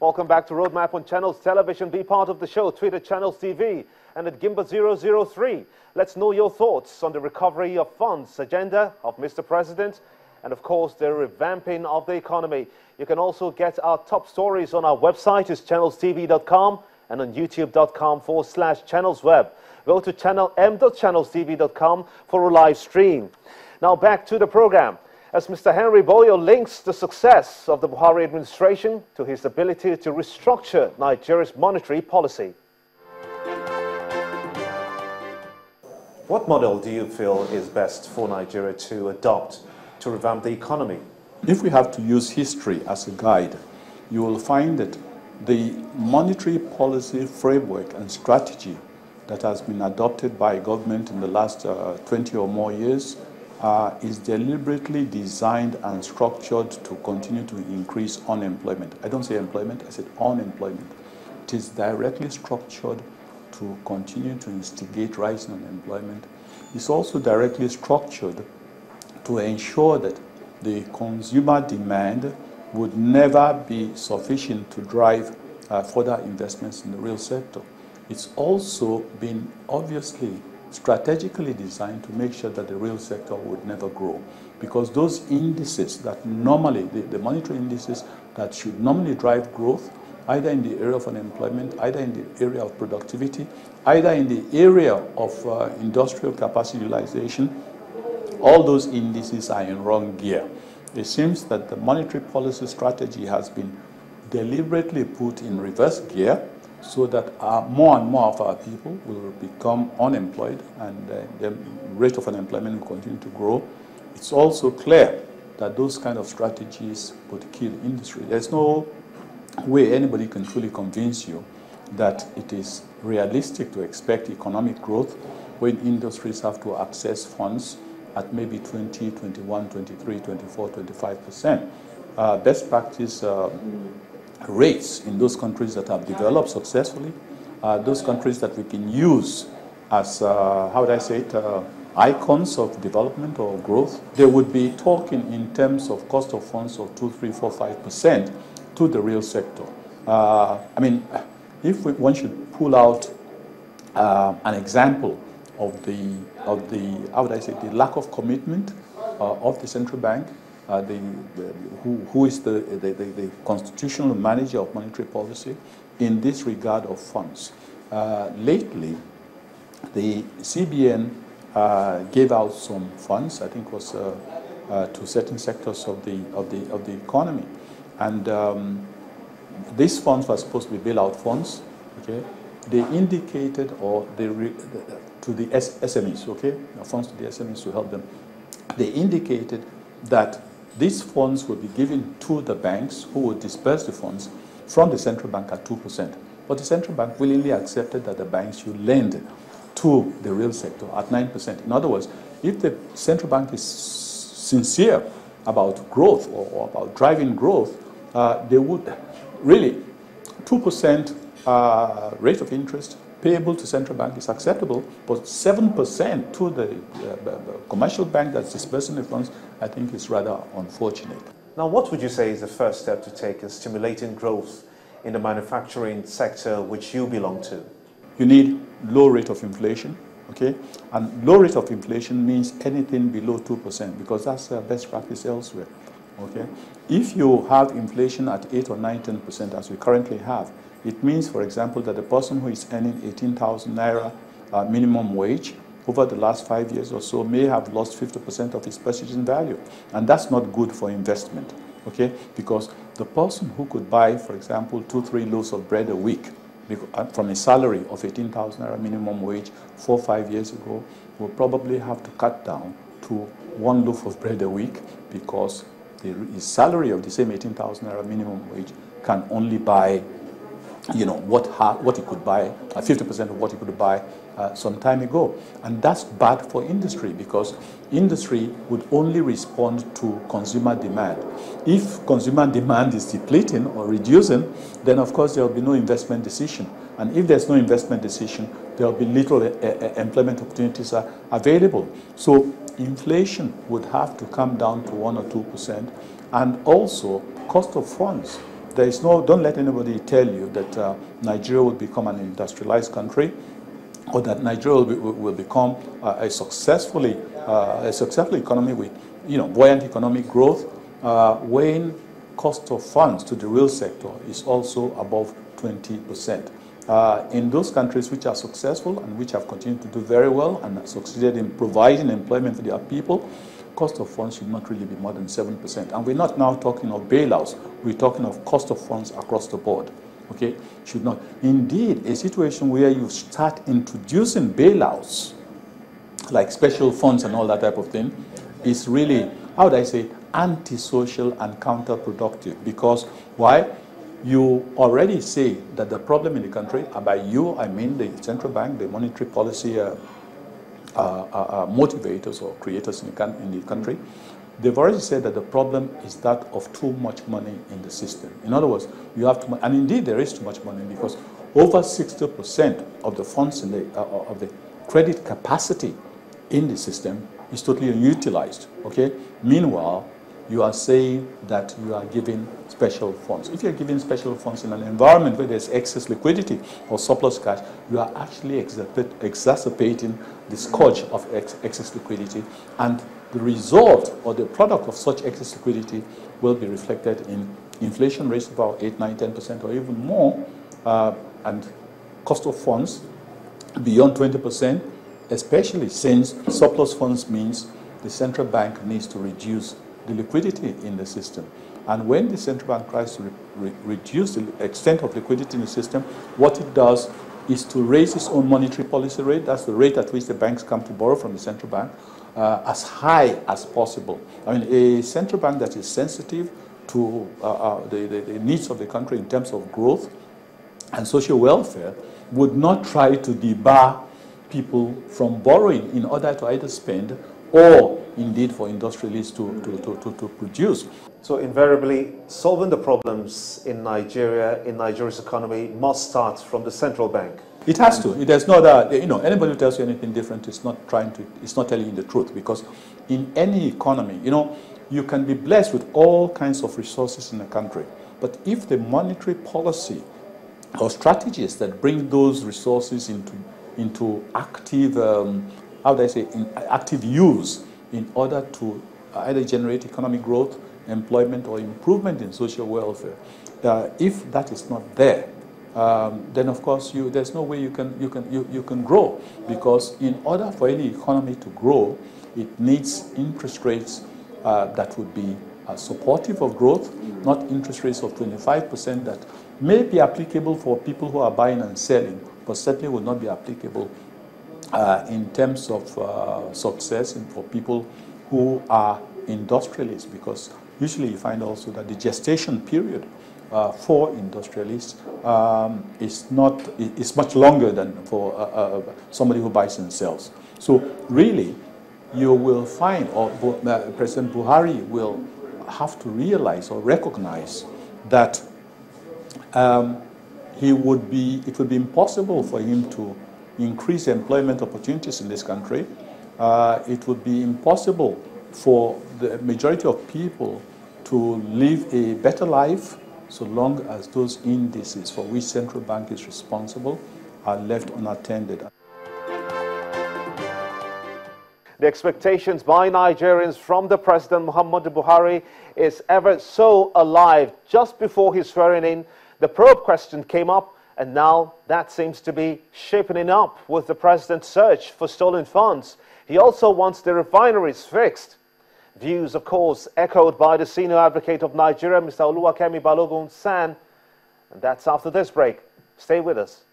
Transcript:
Welcome back to Roadmap on Channels Television. Be part of the show. Tweet at Channels TV and at Gimba003. Let's know your thoughts on the recovery of funds agenda of Mr. President and, of course, the revamping of the economy. You can also get our top stories on our website, is channelstv.com, and on youtube.com/channelsweb. Go to channelm.channelstv.com for a live stream. Now back to the program. As Mr. Henry Boyo links the success of the Buhari administration to his ability to restructure Nigeria's monetary policy. What model do you feel is best for Nigeria to adopt to revamp the economy? If we have to use history as a guide, you will find that the monetary policy framework and strategy that has been adopted by government in the last 20 or more years is deliberately designed and structured to continue to increase unemployment. I don't say employment, I said unemployment. It is directly structured to continue to instigate rising unemployment. It's also directly structured to ensure that the consumer demand would never be sufficient to drive further investments in the real sector. It's also been obviously strategically designed to make sure that the real sector would never grow, because those indices that normally, the monetary indices that should normally drive growth, either in the area of unemployment, either in the area of productivity, either in the area of industrial capacity utilization, all those indices are in wrong gear. It seems that the monetary policy strategy has been deliberately put in reverse gear, so that more and more of our people will become unemployed and the rate of unemployment will continue to grow. It's also clear that those kind of strategies would kill industry. There's no way anybody can truly convince you that it is realistic to expect economic growth when industries have to access funds at maybe 20, 21, 23, 24, 25%. Best practice rates in those countries that have developed successfully, those countries that we can use as, how would I say it, icons of development or growth, they would be talking in terms of cost of funds of 2, 3, 4, 5% to the real sector. I mean, if one should pull out an example of the, how would I say, the lack of commitment of the central bank, who is the constitutional manager of monetary policy in this regard of funds. Lately, the CBN gave out some funds, I think was to certain sectors of the economy, and these funds were supposed to be bailout funds. Okay, they indicated, or to the SMEs, okay, funds to the SMEs to help them. They indicated that these funds would be given to the banks who would disperse the funds from the central bank at 2%. But the central bank willingly accepted that the banks should lend to the real sector at 9%. In other words, if the central bank is sincere about growth or about driving growth, they would really, 2% rate of interest payable to central bank is acceptable, but 7% to the commercial bank that's dispersing the funds, I think is rather unfortunate. Now, what would you say is the first step to take in stimulating growth in the manufacturing sector which you belong to? You need low rate of inflation, okay? And low rate of inflation means anything below 2%, because that's best practice elsewhere, okay? If you have inflation at 8 or 9, 10%, as we currently have, it means, for example, that the person who is earning 18,000 naira minimum wage over the last 5 years or so may have lost 50% of his purchasing value. And that's not good for investment, okay? Because the person who could buy, for example, 2, 3 loaves of bread a week from a salary of 18,000 naira minimum wage 4 or 5 years ago will probably have to cut down to 1 loaf of bread a week, because his salary of the same 18,000 naira minimum wage can only buy, you know, what he could buy, 50% of what he could buy some time ago. And that's bad for industry, because industry would only respond to consumer demand. If consumer demand is depleting or reducing, then of course there will be no investment decision. And if there's no investment decision, there will be little employment opportunities available. So inflation would have to come down to 1 or 2%, and also cost of funds. There is no, don't let anybody tell you that Nigeria will become an industrialized country, or that Nigeria will become a successful economy with, buoyant economic growth, when cost of funds to the real sector is also above 20%. In those countries which are successful and which have continued to do very well and have succeeded in providing employment for their people, cost of funds should not really be more than 7%. And we're not now talking of bailouts, we're talking of cost of funds across the board. Okay, should not. Indeed, a situation where you start introducing bailouts, like special funds and all that type of thing, is really, how would I say, antisocial and counterproductive. Because why? You already say that the problem in the country, and by you I mean the central bank, the monetary policy motivators or creators in the country, they've already said that the problem is that of too much money in the system. In other words, you have too much, and indeed there is too much money, because over 60% of the funds in of the credit capacity in the system is totally unutilized. Okay. Meanwhile, you are saying that you are giving special funds. If you're giving special funds in an environment where there's excess liquidity or surplus cash, you are actually exacerbating the scourge of excess liquidity, and the result or the product of such excess liquidity will be reflected in inflation rates of about 8, 9, 10% or even more, and cost of funds beyond 20%, especially since surplus funds means the central bank needs to reduce the liquidity in the system. And when the central bank tries to reduce the extent of liquidity in the system, what it does is to raise its own monetary policy rate, that's the rate at which the banks come to borrow from the central bank, as high as possible. I mean, a central bank that is sensitive to the needs of the country in terms of growth and social welfare would not try to debar people from borrowing in order to either spend or indeed for industrialists to produce. So invariably, solving the problems in Nigeria, in Nigeria's economy, must start from the central bank. It has to. It has no other, anybody who tells you anything different is not telling you the truth, because in any economy, you can be blessed with all kinds of resources in the country, but if the monetary policy or strategies that bring those resources into active, active use in order to either generate economic growth, employment, or improvement in social welfare, if that is not there, then of course there's no way you can grow, because in order for any economy to grow, it needs interest rates that would be supportive of growth, not interest rates of 25% that may be applicable for people who are buying and selling, but certainly will not be applicable in terms of success and for people who are industrialists, because usually you find also that the gestation period for industrialists is much longer than for somebody who buys and sells. So really, you will find, or President Buhari will have to realize or recognize that it would be impossible for him to increase employment opportunities in this country. It would be impossible for the majority of people to live a better life so long as those indices for which central bank is responsible are left unattended. The expectations by Nigerians from the President Muhammadu Buhari is ever so alive. Just before his swearing in, the probe question came up, and now that seems to be shaping up with the president's search for stolen funds. He also wants the refineries fixed. Views, of course, echoed by the senior advocate of Nigeria, Mr. Oluwakemi Balogun San. And that's after this break. Stay with us.